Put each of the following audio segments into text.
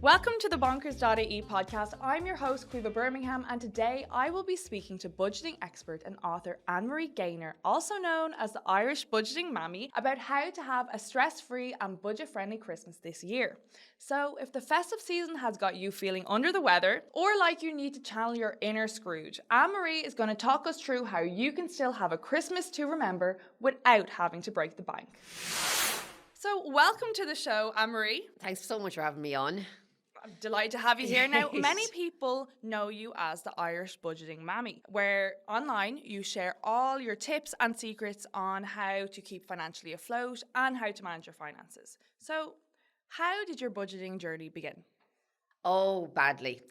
Welcome to the bonkers.ie podcast. I'm your host, Caoimhe Birmingham, and today I will be speaking to budgeting expert and author Ann-Marie Gaynor, also known as the Irish Budgeting Mammy, about how to have a stress-free and budget-friendly Christmas this year. So if the festive season has got you feeling under the weather or like you need to channel your inner Scrooge, Ann-Marie is going to talk us through how you can still have a Christmas to remember without having to break the bank. So welcome to the show, Ann-Marie. Thanks so much for having me on. I'm delighted to have you here. Now, many people know you as the Irish Budgeting Mammy, where online you share all your tips and secrets on how to keep financially afloat and how to manage your finances. So, how did your budgeting journey begin? Oh, badly.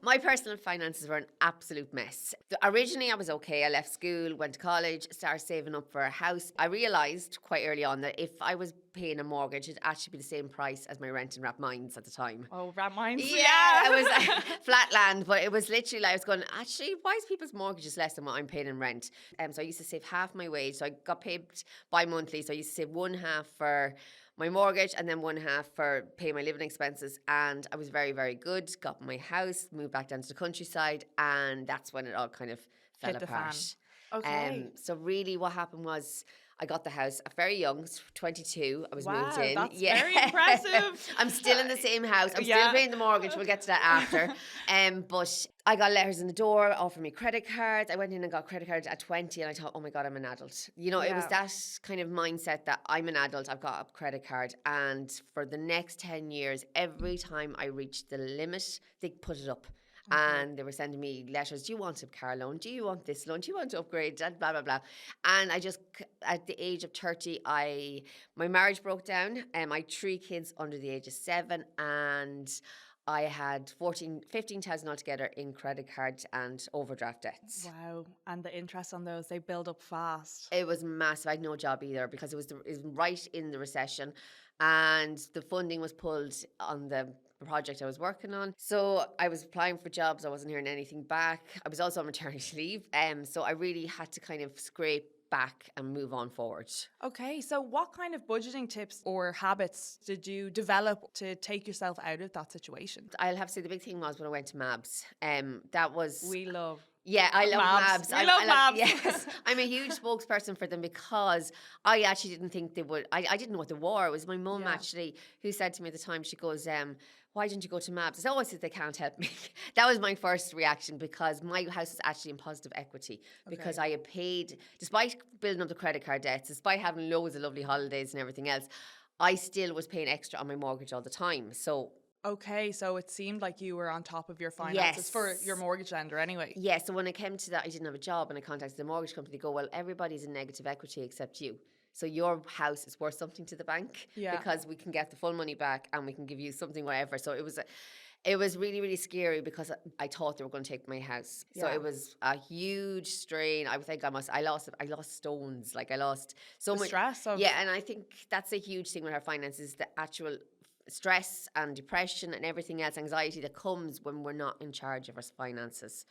My personal finances were an absolute mess. Originally, I was okay. I left school, went to college, started saving up for a house. I realised quite early on that if I was paying a mortgage, it'd actually be the same price as my rent in Rathmines at the time. Oh, Rathmines? Yeah, it was flat land, but it was literally like I was going, actually, why is people's mortgages less than what I'm paying in rent? So I used to save half my wage. So I got paid bi-monthly. So I used to save one half for my mortgage and then one half for paying my living expenses, and I was very, very good. Got my house, moved back down to the countryside, and that's when it all kind of fell apart. Okay. So really what happened was I got the house very young, 22. I was moved in. That's very impressive. I'm still in the same house. I'm still paying the mortgage. We'll get to that after. But I got letters in the door offering me credit cards. I went in and got credit cards at 20 and I thought, oh my God, I'm an adult. You know, it was that kind of mindset that I'm an adult, I've got a credit card. And for the next 10 years, every time I reached the limit, they put it up. And they were sending me letters. Do you want a car loan? Do you want this loan? Do you want to upgrade? Blah, blah, blah. And I just, at the age of 30, my marriage broke down. I had 3 kids under the age of 7. And I had 15,000 altogether in credit cards and overdraft debts. Wow. And the interest on those, they build up fast. It was massive. I had no job either because it was right in the recession. And the funding was pulled on the project I was working on. So I was applying for jobs. I wasn't hearing anything back. I was also on maternity leave. So I really had to kind of scrape back and move on forward. Okay, so what kind of budgeting tips or habits did you develop to take yourself out of that situation? I'll have to say the big thing was when I went to MABS. That was... We love... Yeah, I love MABS. I love MABS. Yes, I'm a huge spokesperson for them because I actually didn't think they would. I didn't know what they were. It was my mum actually who said to me at the time, she goes, why didn't you go to MABS? I said, oh, I said, they can't help me. That was my first reaction because my house is actually in positive equity because I had paid, despite building up the credit card debts, despite having loads of lovely holidays and everything else, I still was paying extra on my mortgage all the time. So... Okay, so it seemed like you were on top of your finances for your mortgage lender anyway. Yeah, so when it came to that, I didn't have a job and I contacted the mortgage company. They go, well, everybody's in negative equity except you. So your house is worth something to the bank because we can get the full money back and we can give you something, whatever. So it was really, really scary because I thought they were going to take my house. So it was a huge strain. I think I lost stones. Like I lost so much stress. Yeah, and I think that's a huge thing with our finances, the actual stress and depression and everything else, anxiety that comes when we're not in charge of our finances.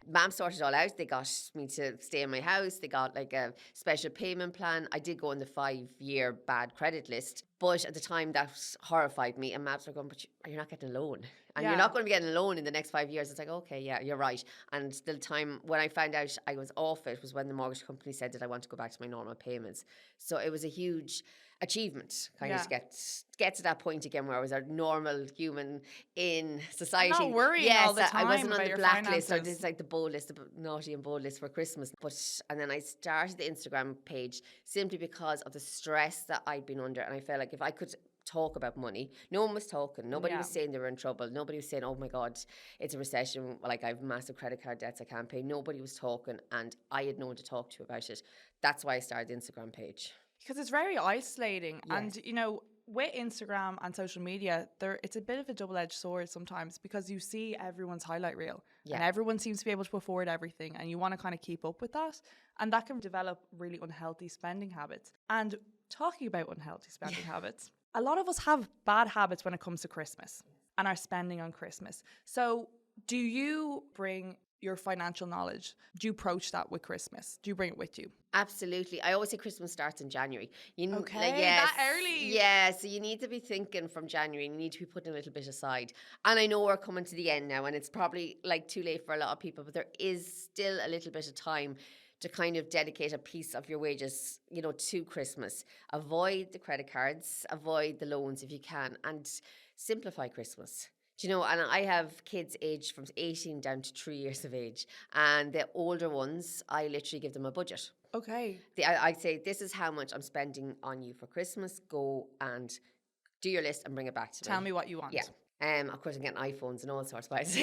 Mom sorted it all out. They got me to stay in my house. They got like a special payment plan. I did go on the 5-year bad credit list, but at the time that horrified me. And Mabs were going, but you're not getting a loan. And you're not going to be getting a loan in the next 5 years. It's like, okay, yeah, you're right. And the time when I found out I was off it was when the mortgage company said that I want to go back to my normal payments. So it was a huge achievement kind of to get to that point again where I was a normal human in society. Not worrying all the time. I wasn't on the blacklist finances. or this like the bold list, the naughty and bold list for Christmas. And then I started the Instagram page simply because of the stress that I'd been under, and I felt like if I could talk about money, no one was talking. Nobody was saying they were in trouble. Nobody was saying, oh my God, it's a recession. Like I have massive credit card debts I can't pay. Nobody was talking, and I had no one to talk to about it. That's why I started the Instagram page. Because it's very isolating. And, you know, with Instagram and social media, it's a bit of a double-edged sword sometimes because you see everyone's highlight reel and everyone seems to be able to put forward everything and you want to kind of keep up with that. And that can develop really unhealthy spending habits. And talking about unhealthy spending habits, a lot of us have bad habits when it comes to Christmas and our spending on Christmas. So do you bring your financial knowledge, do you approach that with Christmas? Do you bring it with you? Absolutely. I always say Christmas starts in January. Okay, that early. Yeah, so you need to be thinking from January, and you need to be putting a little bit aside. And I know we're coming to the end now, and it's probably like too late for a lot of people, but there is still a little bit of time to kind of dedicate a piece of your wages, you know, to Christmas. Avoid the credit cards, avoid the loans if you can, and simplify Christmas. Do you know, and I have kids aged from 18 down to 3 years of age. And the older ones, I literally give them a budget. Okay. I say, this is how much I'm spending on you for Christmas. Go and do your list and bring it back to me. Tell me what you want. Yeah. Of course, I'm getting iPhones and all sorts of items.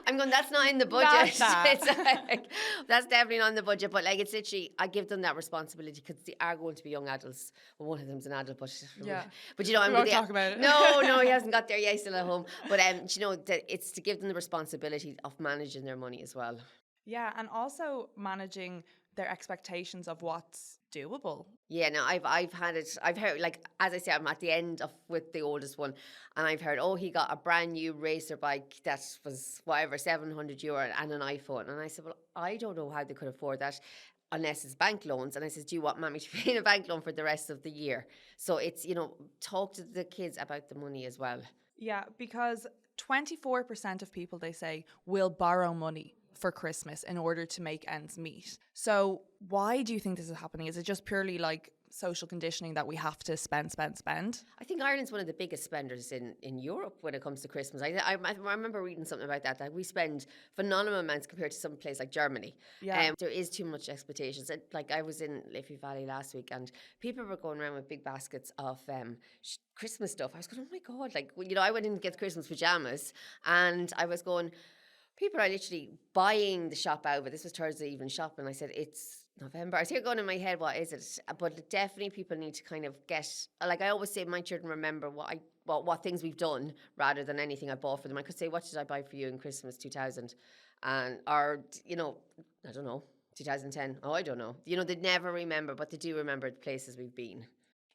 I'm going, that's not in the budget. It's like, that's definitely not in the budget. But like, it's literally, I give them that responsibility because they are going to be young adults. Well, one of them's an adult, but you know, we won't talk about it. No, he hasn't got there yet. He's still at home. But you know, it's to give them the responsibility of managing their money as well. Yeah, and also managing their expectations of what's doable. Yeah, no, I've heard, like, as I say, I'm at the end of with the oldest one, and I've heard, he got a brand new racer bike that was whatever, €700 and an iPhone. And I said, well, I don't know how they could afford that unless it's bank loans. And I said, do you want Mammy to pay a bank loan for the rest of the year? So it's, you know, talk to the kids about the money as well. Yeah, because 24% of people, they say, will borrow money for Christmas in order to make ends meet. So why do you think this is happening? Is it just purely like social conditioning that we have to spend? I think Ireland's one of the biggest spenders in Europe when it comes to Christmas. I remember reading something about that we spend phenomenal amounts compared to some place like Germany. Yeah. There is too much expectations. Like I was in Liffey Valley last week and people were going around with big baskets of Christmas stuff. I was going, oh my God, like, you know, I went in to get Christmas pajamas and I was going, people are literally buying the shop out of it. This was Thursday evening shopping. I said, it's November. I was here going in my head, what is it? But definitely people need to kind of get, like I always say, my children remember what things we've done rather than anything I bought for them. I could say, what did I buy for you in Christmas 2000? Or, you know, I don't know, 2010. Oh, I don't know. You know, they never remember, but they do remember the places we've been.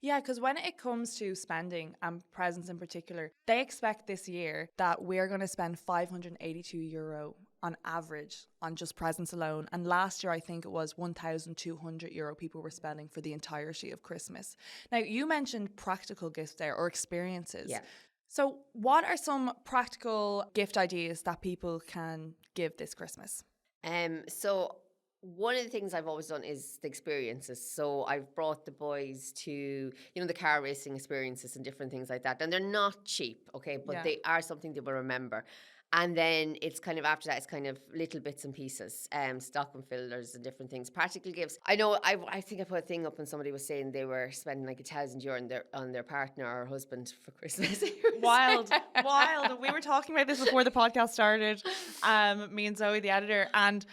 Yeah, because when it comes to spending and presents in particular, they expect this year that we're going to spend €582 on average on just presents alone. And last year, I think it was €1,200 people were spending for the entirety of Christmas. Now, you mentioned practical gifts there or experiences. Yeah. So what are some practical gift ideas that people can give this Christmas? So one of the things I've always done is the experiences. So I've brought the boys to, you know, the car racing experiences and different things like that. And they're not cheap, okay, but they are something they will remember. And then it's kind of after that, it's kind of little bits and pieces, stocking fillers and different things. Practical gifts. I know, I think I put a thing up and somebody was saying they were spending like €1,000 on their partner or husband for Christmas. Wild. We were talking about this before the podcast started, me and Zoe, the editor, and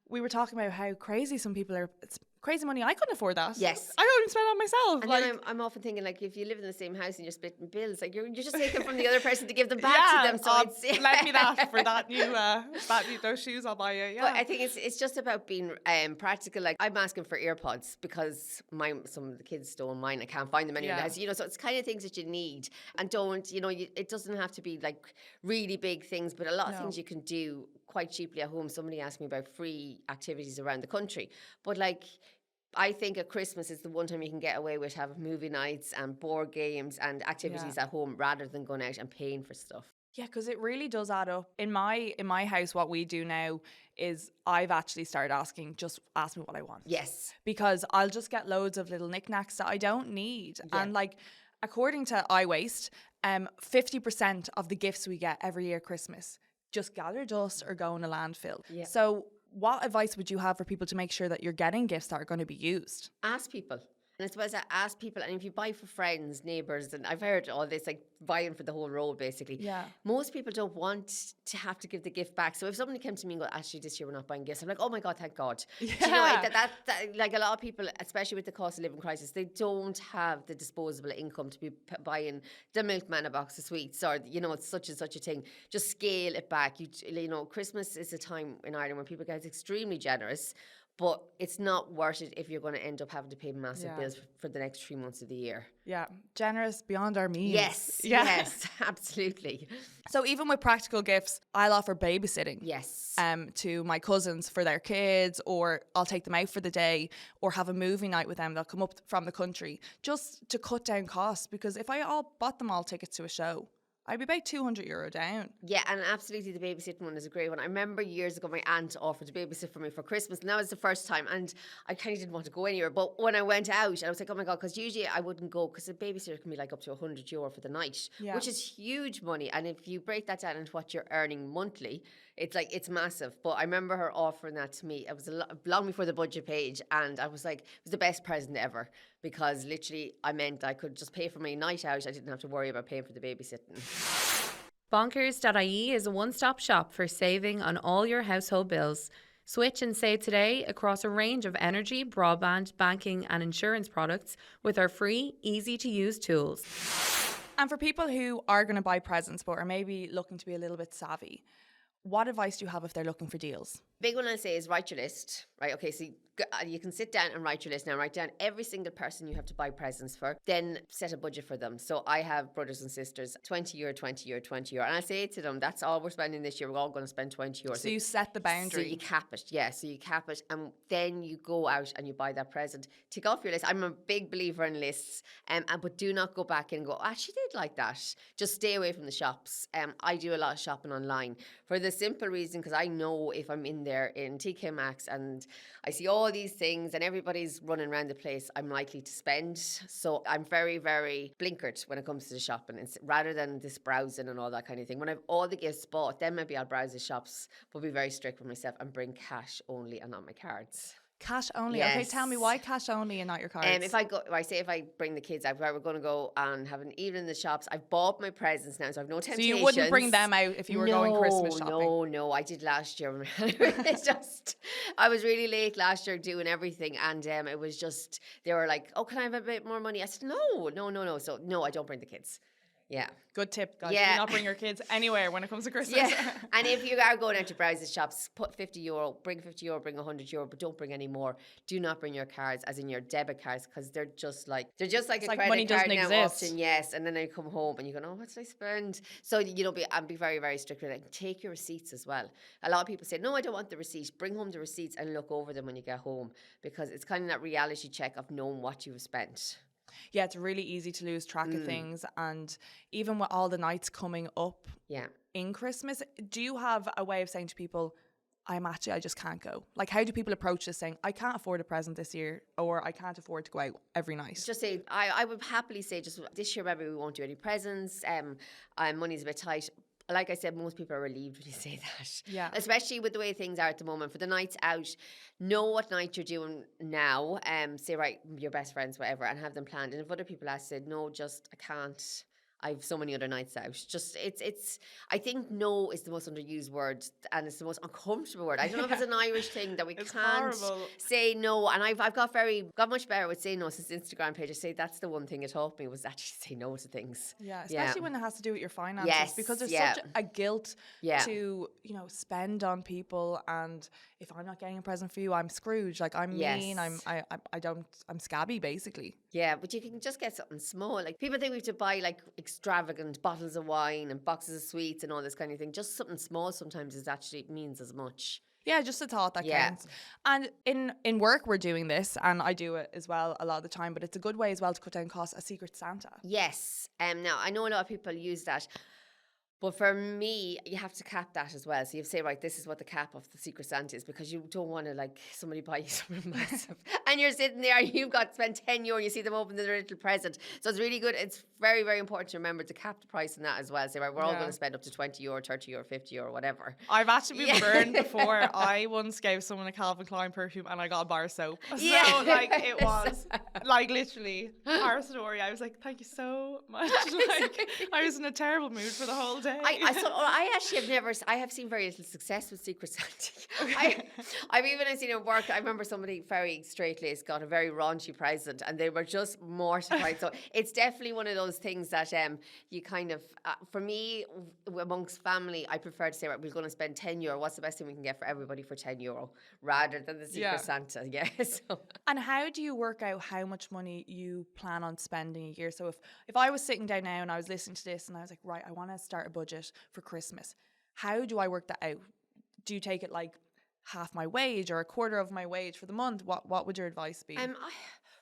we were talking about how crazy some people are. It's crazy money. I couldn't afford that. Yes. I couldn't spend it on myself. And like, then I'm often thinking, like, if you live in the same house and you're splitting bills, like you're just taking from the other person to give them back to them. So it's lend me that for that new those shoes I'll buy you. Yeah. But I think it's just about being practical. Like I'm asking for earpods because some of the kids stole mine. I can't find them anywhere in the house. You know, so it's kind of things that you need and don't. You know, it doesn't have to be like really big things, but a lot of things you can do quite cheaply at home. Somebody asked me about free activities around the country, but like, I think at Christmas is the one time you can get away with having movie nights and board games and activities at home rather than going out and paying for stuff. Yeah, because it really does add up. In my house, what we do now is I've actually started asking, just ask me what I want. Yes. Because I'll just get loads of little knickknacks that I don't need. Yeah. And like, according to iWaste, 50% of the gifts we get every year Christmas just gather dust or go in a landfill. Yeah. So what advice would you have for people to make sure that you're getting gifts that are going to be used? Ask people. And I suppose I ask people, and if you buy for friends, neighbours, and I've heard all this, like buying for the whole road, basically. Yeah. Most people don't want to have to give the gift back. So if somebody came to me and go, actually, this year we're not buying gifts, I'm like, oh my God, thank God. Yeah. Do you know, that like a lot of people, especially with the cost of living crisis, they don't have the disposable income to be buying the milkman a box of sweets or, you know, it's such and such a thing. Just scale it back. You know, Christmas is a time in Ireland when people get extremely generous. But it's not worth it if you're going to end up having to pay massive Yeah. bills for the next 3 months of the year. Yeah, generous beyond our means. Yes, Yeah. yes, absolutely. So even with practical gifts, I'll offer babysitting. Yes. To my cousins for their kids, or I'll take them out for the day, or have a movie night with them. They'll come up from the country just to cut down costs, because if I all bought them all tickets to a show, I'd be about €200 down. Yeah, and absolutely the babysitting one is a great one. I remember years ago my aunt offered to babysit for me for Christmas, and that was the first time, and I kind of didn't want to go anywhere. But when I went out, I was like, oh my God, because usually I wouldn't go, because a babysitter can be like up to €100 for the night, which is huge money. And if you break that down into what you're earning monthly, it's like, it's massive. But I remember her offering that to me. It was long before the budget page, and I was like, it was the best present ever, because literally I meant I could just pay for my night out. I didn't have to worry about paying for the babysitting. Bonkers.ie is a one-stop shop for saving on all your household bills. Switch and save today across a range of energy, broadband, banking and insurance products with our free, easy-to-use tools. And for people who are going to buy presents but are maybe looking to be a little bit savvy, what advice do you have if they're looking for deals? Big one I'll say is write your list, right? Okay, so you can sit down and write your list now. Write down every single person you have to buy presents for. Then set a budget for them. So I have brothers and sisters, €20, €20, €20. And I say to them, that's all we're spending this year. We're all going to spend €20. So you set the boundary. So you cap it, yeah. So you cap it, and then you go out and you buy that present. Tick off your list. I'm a big believer in lists, but do not go back in and go, I actually did like that. Just stay away from the shops. I do a lot of shopping online for the simple reason, because I know if I'm in there in TK Maxx and I see all these things and everybody's running around the place, I'm likely to spend. So I'm very, very blinkered when it comes to the shopping. It's rather than this browsing and all that kind of thing. When I've all the gifts bought, then maybe I'll browse the shops, but be very strict with myself and bring cash only and not my cards. Cash only. Yes. Okay, tell me why cash only and not your cards. If I bring the kids out, we're going to go and have an evening in the shops. I've bought my presents now, so I've no temptations. So you wouldn't bring them out if you were going Christmas shopping? No, I did last year. I was really late last year doing everything, and it was just, they were like, oh, can I have a bit more money? I said, no. So no, I don't bring the kids. Yeah. Good tip, guys. Yeah. Do not bring your kids anywhere when it comes to Christmas. Yeah. And if you are going out to browse the shops, put €50, bring €50, bring €100, but don't bring any more. Do not bring your cards, as in your debit cards, because they're just like a credit money card doesn't now exist. often, yes. And then they come home and you go, oh, what did I spend? So, be very, very strict with it. Take your receipts as well. A lot of people say, no, I don't want the receipt. Bring home the receipts and look over them when you get home, because it's kind of that reality check of knowing what you've spent. Yeah, it's really easy to lose track of things. And even with all the nights coming up in Christmas, do you have a way of saying to people, I just can't go? Like, how do people approach this, saying, I can't afford a present this year, or I can't afford to go out every night? Just say, I would happily say, just this year maybe we won't do any presents. Money's a bit tight. Like I said, most people are relieved when you say that. Yeah. Especially with the way things are at the moment. For the nights out, know what night you're doing now. Say, right, your best friends, whatever, and have them planned. And if other people ask, said, no, just, I can't. I have so many other nights out. Just, I think no is the most underused word, and it's the most uncomfortable word. I don't know if it's an Irish thing that we can't horrible. Say no. And I've got much better with saying no since the Instagram page. I say that's the one thing it taught me, was actually say no to things. Yeah, especially when it has to do with your finances. Yes, because there's such a guilt to, spend on people, and if I'm not getting a present for you, I'm Scrooge. Like, I'm mean, I'm scabby, basically. Yeah, but you can just get something small. Like, people think we have to buy like extravagant bottles of wine and boxes of sweets and all this kind of thing. Just something small sometimes actually means as much. Yeah, just a thought that counts. And in work, we're doing this, and I do it as well a lot of the time, but it's a good way as well to cut down costs, a Secret Santa. Yes. Now, I know a lot of people use that, but for me, you have to cap that as well. So you have to say, right, this is what the cap of the Secret Santa is, because you don't want to, like, somebody buy you something massive. And you're sitting there, you've got to spend €10 and you see them open their little present. So it's really good. It's very, very important to remember to cap the price on that as well. Say, right, we're all going to spend up to €20, €30, or €50 or whatever. I've actually been burned before. I once gave someone a Calvin Klein perfume and I got a bar of soap. Yeah. So, like, it was, like, literally our story. I was like, thank you so much. Like, I was in a terrible mood for the whole day. say? I actually have never. I have seen very little success with Secret Santa. I've even seen it work. I remember somebody very straight-laced got a very raunchy present, and they were just mortified. So it's definitely one of those things that you kind of. For me, amongst family, I prefer to say, right, we're going to spend €10. What's the best thing we can get for everybody for €10, rather than the Secret Santa? Yeah. So. And how do you work out how much money you plan on spending a year? So if I was sitting down now and I was listening to this and I was like, right, I want to start a budget for Christmas, how do I work that out? Do you take it like half my wage or a quarter of my wage for the month? What would your advice be?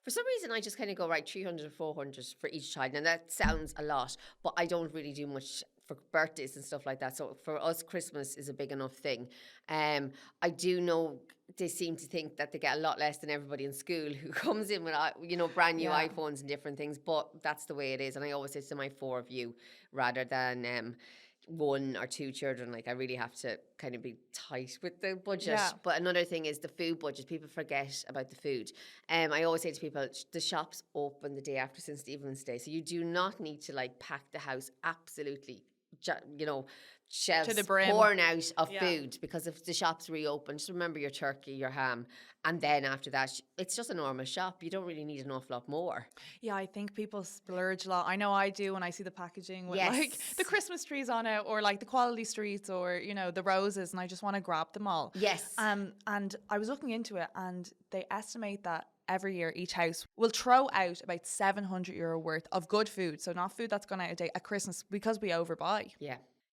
For some reason, I just kind of go, right, 300 or 400 for each child. And that sounds a lot, but I don't really do much for birthdays and stuff like that. So for us, Christmas is a big enough thing. I do know they seem to think that they get a lot less than everybody in school who comes in with, brand new iPhones and different things. But that's the way it is. And I always say to my 4 of you, rather than 1 or 2 children, like I really have to kind of be tight with the budget. But another thing is the food budget. People forget about the food. I always say to people, the shops open the day after St. Stephen's Day, so you do not need to like pack the house absolutely, shelves to the brim, pouring out of food, because if the shops reopen, just remember your turkey, your ham, and then after that, it's just a normal shop. You don't really need an awful lot more. Yeah, I think people splurge a lot. I know I do when I see the packaging with like the Christmas trees on it, or like the quality streets, or the roses, and I just want to grab them all. Yes. And I was looking into it, and they estimate that every year each house will throw out about €700 worth of good food. So not food that's gone out of date at Christmas, because we overbuy.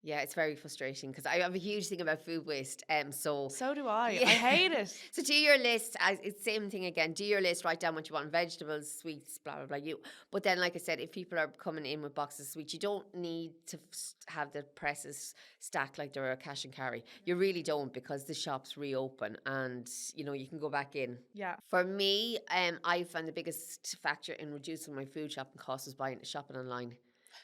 Yeah, it's very frustrating because I have a huge thing about food waste. So do I. I hate it. So do your list. It's the same thing again. Do your list. Write down what you want: vegetables, sweets, blah blah blah. But then, like I said, if people are coming in with boxes of sweets, you don't need to have the presses stacked like they're a cash and carry. You really don't, because the shops reopen and you can go back in. Yeah. For me, I found the biggest factor in reducing my food shopping costs was shopping online.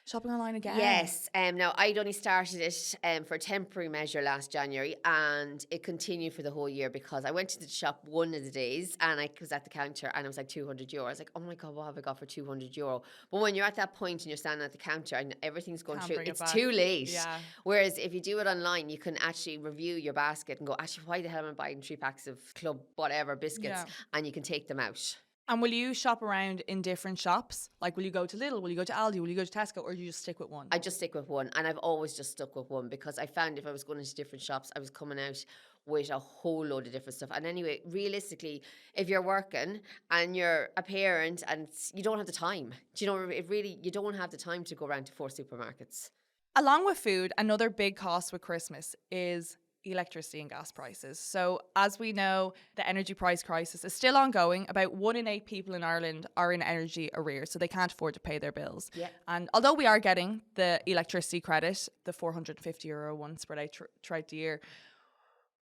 Shopping online again? Yes. Now, I'd only started it for a temporary measure last January, and it continued for the whole year, because I went to the shop one of the days and I was at the counter and it was like €200. I was like, oh my God, what have I got for €200? But when you're at that point and you're standing at the counter and everything's going through, it's too late. Yeah. Whereas if you do it online, you can actually review your basket and go, actually, why the hell am I buying 3 packs of Club whatever biscuits? And you can take them out. And will you shop around in different shops? Like, will you go to Lidl? Will you go to Aldi? Will you go to Tesco? Or do you just stick with one? I just stick with one. And I've always just stuck with one, because I found if I was going into different shops, I was coming out with a whole load of different stuff. And anyway, realistically, if you're working and you're a parent and you don't have the time, you don't have the time to go around to 4 supermarkets. Along with food, another big cost with Christmas is electricity and gas prices. So as we know, the energy price crisis is still ongoing. About 1 in 8 people in Ireland are in energy arrears, so they can't afford to pay their bills. Yeah. And although we are getting the electricity credit, the €450 one spread out throughout the year,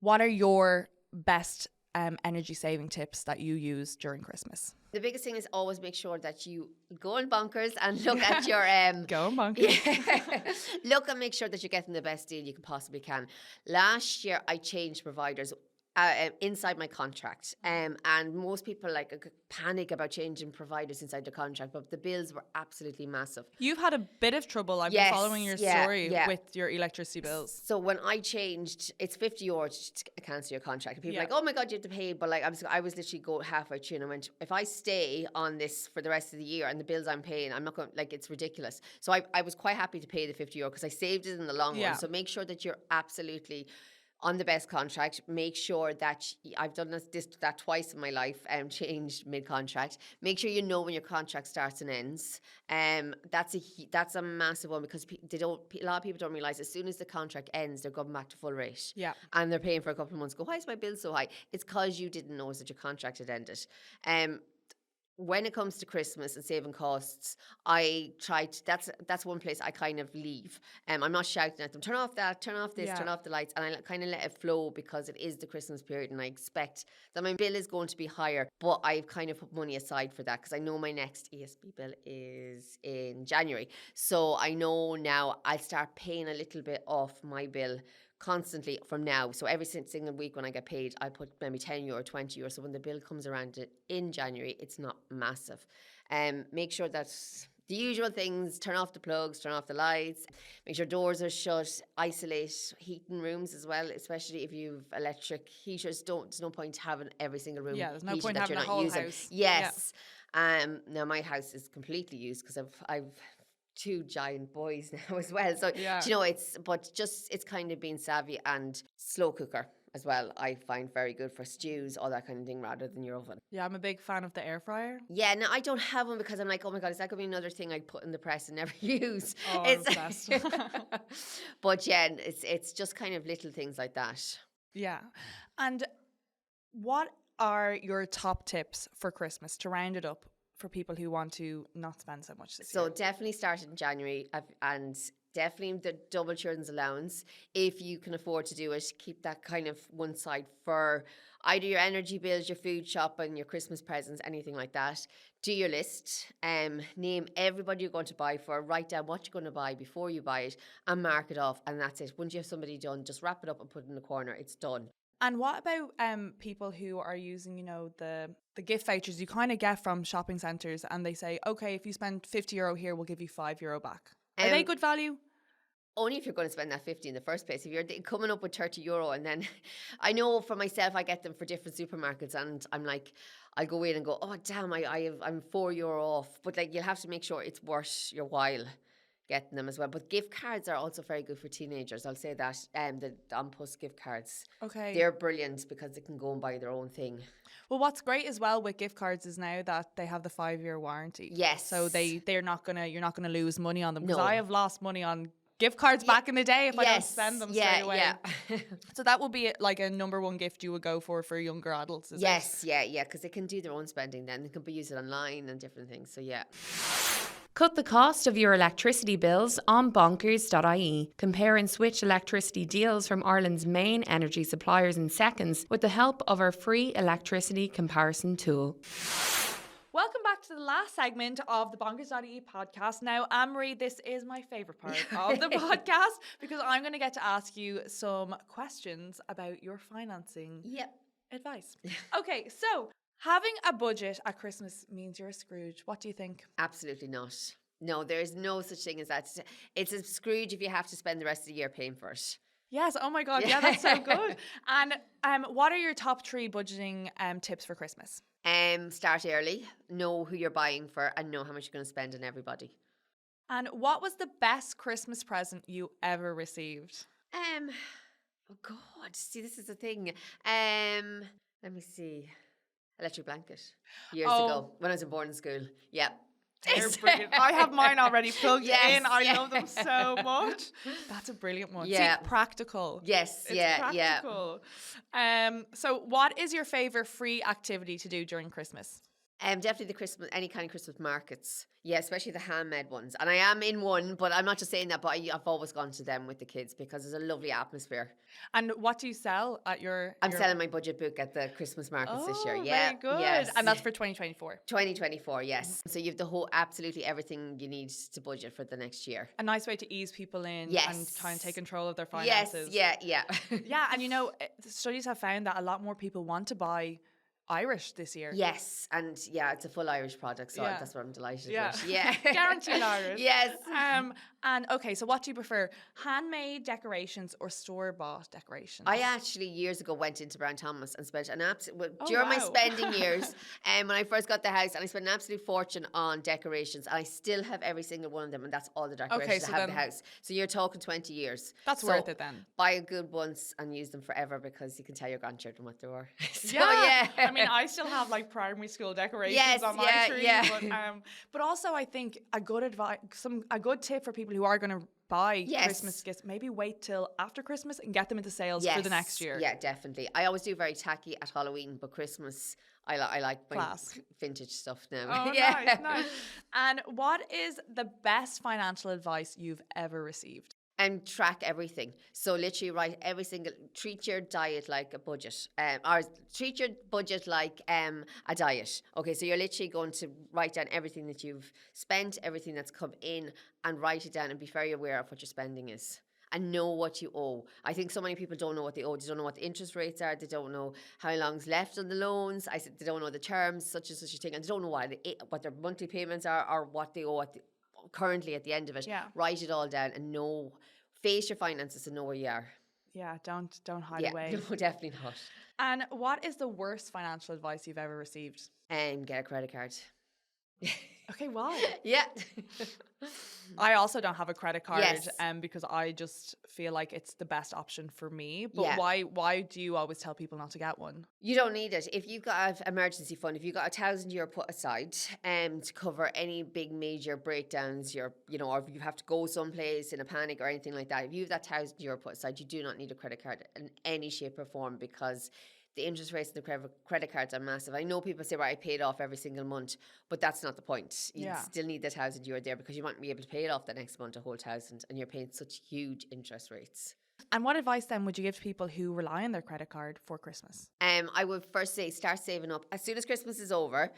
what are your best energy saving tips that you use during Christmas? The biggest thing is always make sure that you go on Bonkers and look at your go on Bonkers. Look and make sure that you're getting the best deal you possibly can. Last year I changed providers inside my contract, and most people panic about changing providers inside the contract, but the bills were absolutely massive. You've had a bit of trouble. I've been following your story with your electricity bills. So when I changed, it's €50 to cancel your contract. And people are like, oh my God, you have to pay. But I was literally halfway through, and I went, if I stay on this for the rest of the year and the bills I'm paying, I'm not going, it's ridiculous. So I was quite happy to pay the €50 because I saved it in the long run. So make sure that you're absolutely on the best contract. Make sure that I've done that twice in my life and changed mid-contract. Make sure you know when your contract starts and ends. That's a massive one, because a lot of people don't realise as soon as the contract ends, they're going back to full rate. Yeah. And they're paying for a couple of months. Go, why is my bill so high? It's because you didn't know that your contract had ended. When it comes to Christmas and saving costs, that's one place I kind of leave. I'm not shouting at them, turn off that, turn off this, turn off the lights, and I kind of let it flow, because it is the Christmas period and I expect that my bill is going to be higher, but I've kind of put money aside for that, because I know my next ESB bill is in January. So I know now I'll start paying a little bit off my bill constantly from now. So every single week when I get paid, I put maybe €10, €20. So when the bill comes around in January, it's not massive. Make sure that The usual things: turn off the plugs, turn off the lights, make sure doors are shut, isolate heating rooms as well, especially if you've electric heaters. There's no point having every single room Yeah, there's no heated point that having you're the not whole using. house. Yes. Now my house is completely used because I've two giant boys now as well. So Yeah. you know, it's kind of being savvy, and slow cooker as well, I find very good for stews, all that kind of thing, rather than your oven. Yeah, I'm a big fan of the air fryer. Yeah, no, I don't have one because I'm like, oh my God, is that going to be another thing I put in the press and never use? Oh, I'm obsessed. But yeah, it's just kind of little things like that. Yeah. And what are your top tips for Christmas to round it up for people who want to not spend so much this year? So definitely start in January, and definitely the double children's allowance. If you can afford to do it, keep that kind of one side for either your energy bills, your food shopping, your Christmas presents, anything like that. Do your list, name everybody you're going to buy for, write down what you're going to buy before you buy it, and mark it off, and that's it. Once you have somebody done, just wrap it up and put it in the corner. It's done. And what about people who are using, the gift vouchers you kind of get from shopping centres, and they say, okay, if you spend €50 here, we'll give you €5 back. Are they good value? Only if you're going to spend that 50 in the first place. If you're coming up with €30, and then I know for myself, I get them for different supermarkets, and I'm like, I go in and go, oh damn, I'm €4 off. But like, you'll have to make sure it's worth your while getting them as well. But gift cards are also very good for teenagers. I'll say that. The Ampus gift cards. Okay. They're brilliant because they can go and buy their own thing. Well, what's great as well with gift cards is now that they have the 5-year warranty. Yes. So you're not gonna lose money on them. Because No. I have lost money on gift cards back in the day if I don't spend them straight away. Yeah. So that would be like a number one gift you would go for younger adults, is Yes, yeah, because they can do their own spending then. They can be used online and different things. So yeah. Cut the cost of your electricity bills on bonkers.ie. Compare and switch electricity deals from Ireland's main energy suppliers in seconds with the help of our free electricity comparison tool. Welcome back to the last segment of the bonkers.ie podcast. Now, Anne-Marie, this is my favourite part of the podcast because I'm going to get to ask you some questions about your financing advice. Okay, so having a budget at Christmas means you're a Scrooge. What do you think? Absolutely not. No, there's no such thing as that. It's a Scrooge if you have to spend the rest of the year paying for it. Yes, oh my God, yeah, that's so good. And what are your top 3 budgeting tips for Christmas? Start early, know who you're buying for, and know how much you're going to spend on everybody. And what was the best Christmas present you ever received? Oh God, see, this is the thing. Let me see. Electric blanket years ago when I was in boarding school. Yeah. They're brilliant. I have mine already plugged in. I love them so much. That's a brilliant one. Yeah. See, practical. Yes, It's yeah, practical. So what is your favourite free activity to do during Christmas? Definitely any kind of Christmas markets. Yeah, especially the handmade ones. And I am in one, but I'm not just saying that, but I've always gone to them with the kids because there's a lovely atmosphere. And what do you sell at your... I'm selling my budget book at the Christmas markets this year. Yeah, very good. Yes. And that's for 2024. 2024, yes. So you have absolutely everything you need to budget for the next year. A nice way to ease people in and kind of take control of their Yes, finances. yeah. Yeah, and studies have found that a lot more people want to buy Irish this year. Yes, and yeah, it's a full Irish product, so that's what I'm delighted with. Yeah. Guaranteed Irish. Yes. And okay, so what do you prefer? Handmade decorations or store-bought decorations? I actually years ago went into Brown Thomas and spent an during my spending years, when I first got the house, and I spent an absolute fortune on decorations, and I still have every single one of them, and that's all the decorations I have in the house. So you're talking 20 years. That's worth it then. Buy a good once and use them forever because you can tell your grandchildren what they were. So, yeah. I mean, I still have like primary school decorations on my tree. Yeah. But also I think a good tip for people who are going to buy Christmas gifts, maybe wait till after Christmas and get them into sales for the next year. Yeah, definitely. I always do very tacky at Halloween, but Christmas I like my vintage stuff now. Oh, nice. And what is the best financial advice you've ever received? And track everything. So literally treat your diet like a budget. Or treat your budget like a diet. Okay, so you're literally going to write down everything that you've spent, everything that's come in, and write it down and be very aware of what your spending is. And know what you owe. I think so many people don't know what they owe. They don't know what the interest rates are. They don't know how long's left on the loans. They don't know the terms, such and such a thing. And they don't know what their monthly payments are or what they owe currently at the end of it. Yeah. Write it all down and face your finances and know where you are. Yeah, don't hide away. No, definitely not. And what is the worst financial advice you've ever received? Get a credit card. Okay, why? Yeah. I also don't have a credit card Yes. because I just feel like it's the best option for me. But Yeah. why do you always tell people not to get one? You don't need it. If you've got an emergency fund, if you've got €1,000 put aside to cover any big major breakdowns, or if you have to go someplace in a panic or anything like that, if you have that €1,000 put aside, you do not need a credit card in any shape or form, because the interest rates in the credit cards are massive. I know people say, right, I pay it off every single month, but that's not the point. You still need the €1,000 there, because you might be able to pay it off the next month, a whole 1,000, and you're paying such huge interest rates. And what advice then would you give to people who rely on their credit card for Christmas? I would first say start saving up as soon as Christmas is over.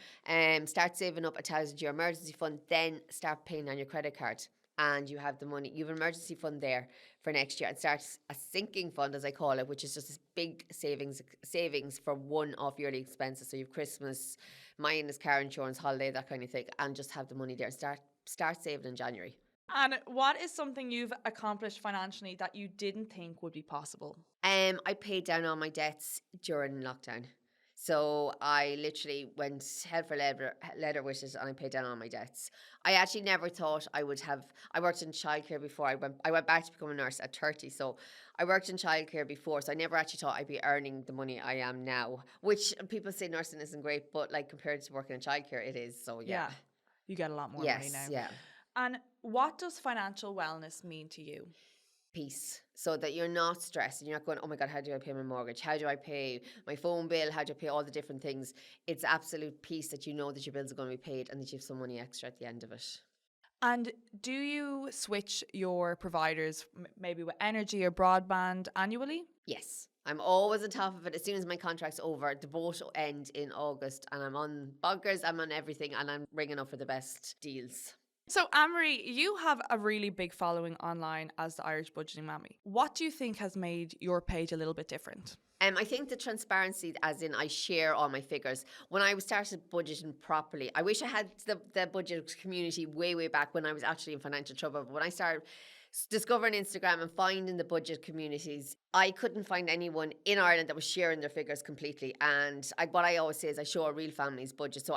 Start saving up €1,000 emergency fund, then start paying down your credit card. And you have the money, you have an emergency fund there for next year, and start a sinking fund, as I call it, which is just this big savings for one-off yearly expenses. So you have Christmas, minus car insurance, holiday, that kind of thing, and just have the money there. Start saving in January. And what is something you've accomplished financially that you didn't think would be possible? I paid down all my debts during lockdown. So I literally went hell for leather with it, and I paid down all my debts. I actually never thought I would have. I worked in childcare before. I went back to become a nurse at 30. So I worked in childcare before. So I never actually thought I'd be earning the money I am now. Which people say nursing isn't great, but like compared to working in childcare, it is. So yeah. You get a lot more money now. Yeah. And what does financial wellness mean to you? Peace, so that you're not stressed and you're not going, oh my God, how do I pay my mortgage? How do I pay my phone bill? How do I pay all the different things? It's absolute peace that you know that your bills are going to be paid and that you have some money extra at the end of it. And do you switch your providers, maybe with energy or broadband, annually? Yes. I'm always on top of it. As soon as my contract's over, the boat will end in August, and I'm on Bonkers, I'm on everything, and I'm ringing up for the best deals. So, Ann-Marie, you have a really big following online as the Irish Budgeting Mammy. What do you think has made your page a little bit different? I think the transparency, as in I share all my figures. When I started budgeting properly, I wish I had the budget community way back when I was actually in financial trouble. But when I started discovering Instagram and finding the budget communities, I couldn't find anyone in Ireland that was sharing their figures completely. And what I always say is I show a real family's budget. So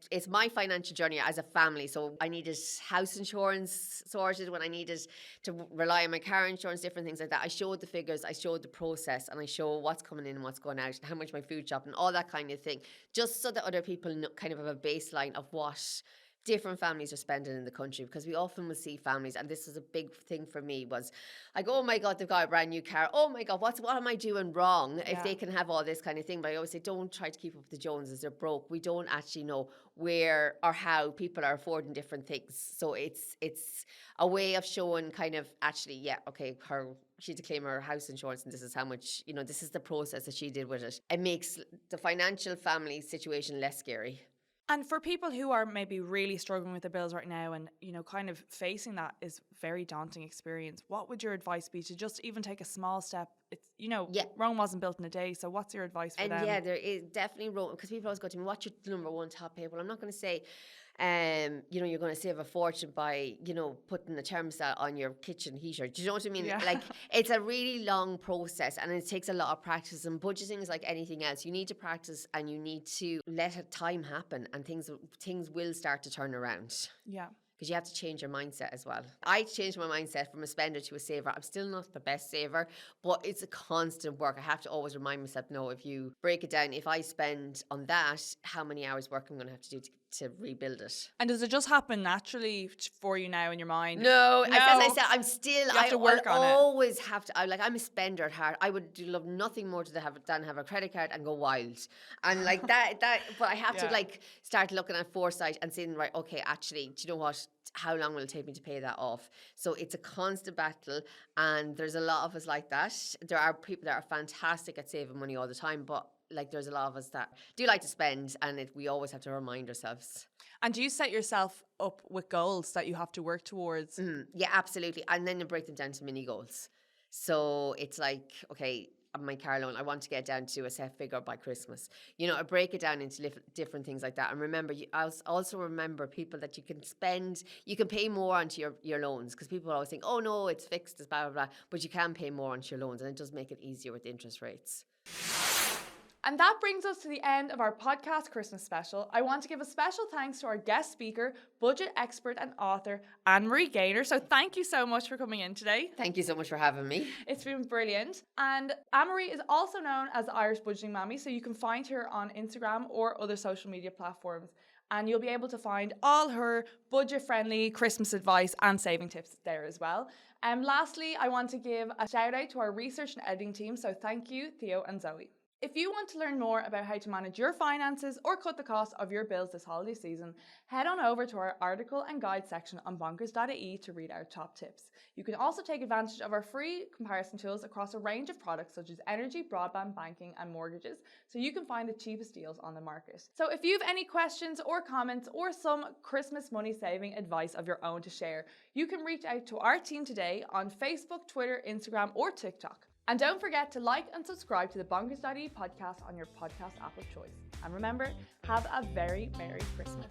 it's my financial journey as a family. So I needed house insurance sorted when I needed to rely on my car insurance, different things like that. I showed the figures, I showed the process, and I show what's coming in and what's going out, and how much my food shop and all that kind of thing, just so that other people kind of have a baseline of what different families are spending in the country, because we often will see families, and this was a big thing for me, was I go, oh my God, they've got a brand new car, oh my God, what am I doing wrong if they can have all this kind of thing? But I always say, don't try to keep up with the Joneses, they're broke. We don't actually know where or how people are affording different things. So it's a way of showing kind of actually, she had to claim her house insurance, and this is how much, this is the process that she did with it. It makes the financial family situation less scary. And for people who are maybe really struggling with their bills right now and, kind of facing that is very daunting experience, what would your advice be to just even take a small step? It's, Rome wasn't built in a day. So what's your advice for them? And yeah, there is definitely Rome, because people always go to me, what's your number one top pay? Well, I'm not going to say, you're going to save a fortune by, putting a thermostat on your kitchen heater. Do you know what I mean? Yeah. Like, it's a really long process, and it takes a lot of practice. And budgeting is like anything else. You need to practice, and you need to let time happen, and things will start to turn around. Yeah. Because you have to change your mindset as well. I changed my mindset from a spender to a saver. I'm still not the best saver, but it's a constant work. I have to always remind myself, no, if you break it down, if I spend on that, how many hours work I'm going to have to do to rebuild it. And does it just happen naturally for you now in your mind? No. As I said, I'm still, you have to work on it. Always have to, I'm a spender at heart. I would love nothing more than have a credit card and go wild. And like that, but I have to start looking at foresight and saying, right, okay, actually, do you know what? How long will it take me to pay that off? So it's a constant battle, and there's a lot of us like that. There are people that are fantastic at saving money all the time, but there's a lot of us that do like to spend, and we always have to remind ourselves. And do you set yourself up with goals that you have to work towards? Yeah, absolutely. And then you break them down to mini goals. So it's like, okay, my car loan, I want to get down to a set figure by Christmas. You know, I break it down into different things like that. And remember, also remember people that you can pay more onto your loans, because people always think, oh no, it's fixed, it's blah, blah, blah. But you can pay more onto your loans, and it does make it easier with interest rates. And that brings us to the end of our podcast Christmas special. I want to give a special thanks to our guest speaker, budget expert and author, Ann-Marie Gaynor. So thank you so much for coming in today. Thank you so much for having me. It's been brilliant. And Ann-Marie is also known as the Irish Budgeting Mammy, so you can find her on Instagram or other social media platforms. And you'll be able to find all her budget-friendly Christmas advice and saving tips there as well. Lastly, I want to give a shout out to our research and editing team. So thank you, Theo and Zoe. If you want to learn more about how to manage your finances or cut the cost of your bills this holiday season, head on over to our article and guide section on bonkers.ie to read our top tips. You can also take advantage of our free comparison tools across a range of products such as energy, broadband, banking and mortgages, so you can find the cheapest deals on the market. So if you have any questions or comments or some Christmas money saving advice of your own to share, you can reach out to our team today on Facebook, Twitter, Instagram or TikTok. And don't forget to like and subscribe to the bonkers.ie podcast on your podcast app of choice. And remember, have a very Merry Christmas.